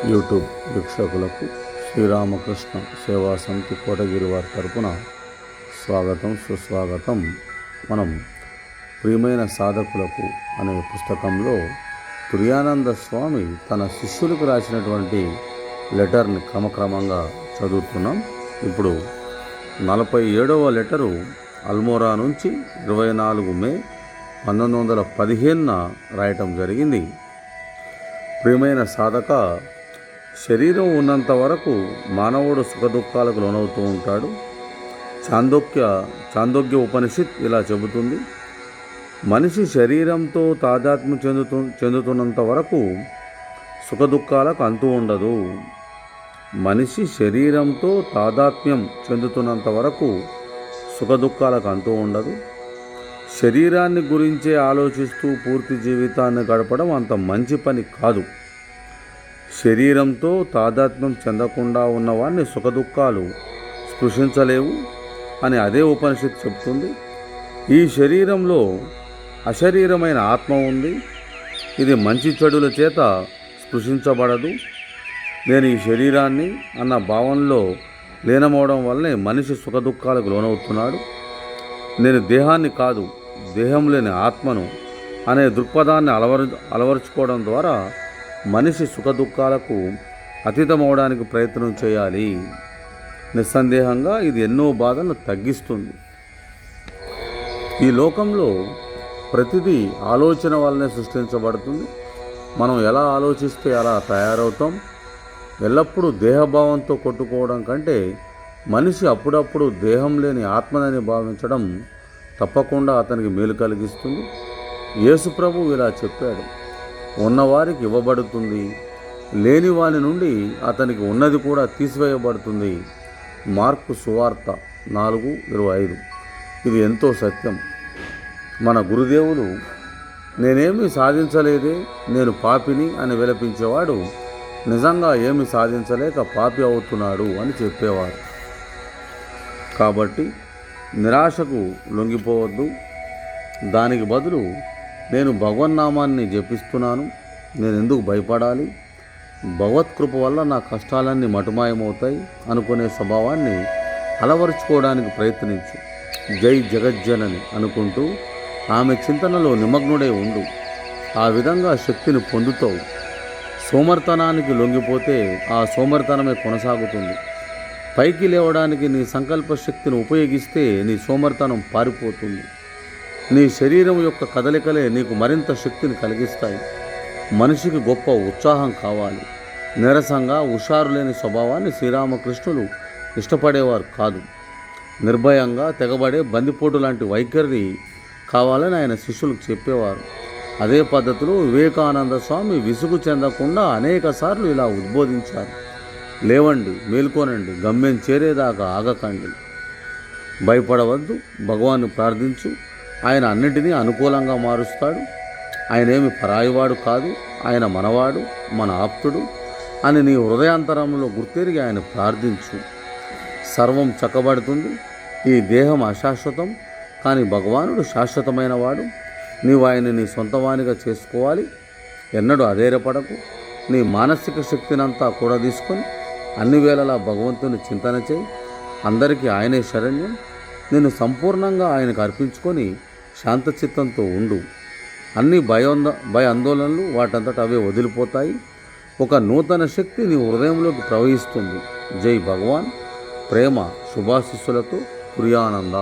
YouTube వీక్షకులకు శ్రీరామకృష్ణ సేవా సమితి కోటగిరి వారి తరపున స్వాగతం సుస్వాగతం. మనం ప్రియమైన సాధకులకు అనే పుస్తకంలో తుర్యానంద స్వామి తన శిష్యులకు రాసినటువంటి లెటర్ని క్రమక్రమంగా చదువుతున్నాం. ఇప్పుడు 47వ లెటరు అల్మోరా నుంచి 24 మే 1915న రాయటం జరిగింది. ప్రియమైన సాధక, శరీరం ఉన్నంత వరకు మానవుడు సుఖదుఖాలకు లోనవుతూ ఉంటాడు. చాందోగ్య ఉపనిషత్ ఇలా చెబుతుంది, మనిషి శరీరంతో తాదాత్మ్యం చెందుతున్నంత వరకు సుఖదుఖాలకు అంతు ఉండదు. మనిషి శరీరంతో తాదాత్మ్యం చెందుతున్నంత వరకు సుఖదుఖాలకు అంతు ఉండదు. శరీరాన్ని గురించే ఆలోచిస్తూ పూర్తి జీవితాన్ని గడపడం అంత మంచి పని కాదు. శరీరంతో తాదాత్మ్యం చెందకుండా ఉన్నవాడిని సుఖదుఖాలు స్పృశించలేవు అని అదే ఉపనిషత్తు చెప్తుంది. ఈ శరీరంలో అశరీరమైన ఆత్మ ఉంది. ఇది మంచి చెడుల చేత స్పృశించబడదు. నేను ఈ శరీరాన్ని అన్న భావనలో లీనమవడం వల్లనే మనిషి సుఖదుఖాలకు లోనవుతున్నాడు. నేను దేహాన్ని కాదు, దేహం లేని ఆత్మను అనే దృక్పథాన్ని అలవరుచుకోవడం ద్వారా మనిషి సుఖదుఖాలకు అతీతమవడానికి ప్రయత్నం చేయాలి. నిస్సందేహంగా ఇది ఎన్నో బాధలను తగ్గిస్తుంది. ఈ లోకంలో ప్రతిదీ ఆలోచన వల్లనే సృష్టించబడుతుంది. మనం ఎలా ఆలోచిస్తే అలా తయారవుతాం. ఎల్లప్పుడూ దేహభావంతో కొట్టుకోవడం కంటే మనిషి అప్పుడప్పుడు దేహం లేని ఆత్మనని భావించడం తప్పకుండా అతనికి మేలు కలిగిస్తుంది. యేసుప్రభు ఇలా చెప్పాడు, ఉన్నవారికి ఇవ్వబడుతుంది, లేని వాని నుండి అతనికి ఉన్నది కూడా తీసివేయబడుతుంది. మార్కు సువార్త 4:25. ఇది ఎంతో సత్యం. మన గురుదేవులు నేనేమీ సాధించలేదే, నేను పాపిని అని విలపించేవాడు నిజంగా ఏమి సాధించలేక పాపి అవుతున్నాడు అని చెప్పేవారు. కాబట్టి నిరాశకు లొంగిపోవద్దు. దానికి బదులు నేను భగవన్నామాన్ని జపిస్తున్నాను, నేను ఎందుకు భయపడాలి, భగవత్కృప వల్ల నా కష్టాలన్నీ మటుమాయమవుతాయి అనుకునే స్వభావాన్ని అలవరుచుకోవడానికి ప్రయత్నించు. జై జగజ్జనని అనుకుంటూ ఆమె చింతనలో నిమగ్నుడై ఉండు. ఆ విధంగా శక్తిని పొందుతావు. సోమర్తనానికి లొంగిపోతే ఆ సోమర్తనమే కొనసాగుతుంది. పైకి లేవడానికి నీ సంకల్ప శక్తిని ఉపయోగిస్తే నీ సోమర్తనం పారిపోతుంది. నీ శరీరం యొక్క కదలికలే నీకు మరింత శక్తిని కలిగిస్తాయి. మనిషికి గొప్ప ఉత్సాహం కావాలి. నీరసంగా హుషారు లేని స్వభావాన్ని శ్రీరామకృష్ణులు ఇష్టపడేవారు కాదు. నిర్భయంగా తెగబడే బందిపోటు లాంటి వైఖరి కావాలని ఆయన శిష్యులకు చెప్పేవారు. అదే పద్ధతిలో వివేకానంద స్వామి విసుగు చెందకుండా అనేక సార్లు ఇలా ఉద్బోధించారు, లేవండి, మేల్కొనండి, గమ్యం చేరేదాకా ఆగకండి, భయపడవద్దు, భగవాన్ని ప్రార్థించు, ఆయన అన్నింటినీ అనుకూలంగా మారుస్తాడు, ఆయన ఏమి పరాయివాడు కాదు, ఆయన మనవాడు, మన ఆప్తుడు అని నీ హృదయాంతరంలో గుర్తెరిగి ఆయన ప్రార్థించు. సర్వం చక్కబడుతుంది. ఈ దేహం అశాశ్వతం, కానీ భగవానుడు శాశ్వతమైన వాడు. నీవు ఆయన నీ సొంతవానిగా చేసుకోవాలి. ఎన్నడూ అధైర్యపడకు. నీ మానసిక శక్తినంతా కూడా తీసుకొని అన్ని వేళలా భగవంతుని చింతన చేయి. అందరికీ ఆయనే శరణ్యం. నేను సంపూర్ణంగా ఆయనకు అర్పించుకొని శాంతచిత్తంతో ఉండు. అన్ని భయ ఆందోళనలు వాటంతట అవే వదిలిపోతాయి. ఒక నూతన శక్తి నీ హృదయంలోకి ప్రవహిస్తుంది. జై భగవాన్. ప్రేమ శుభాశిస్సులతో తుర్యానంద.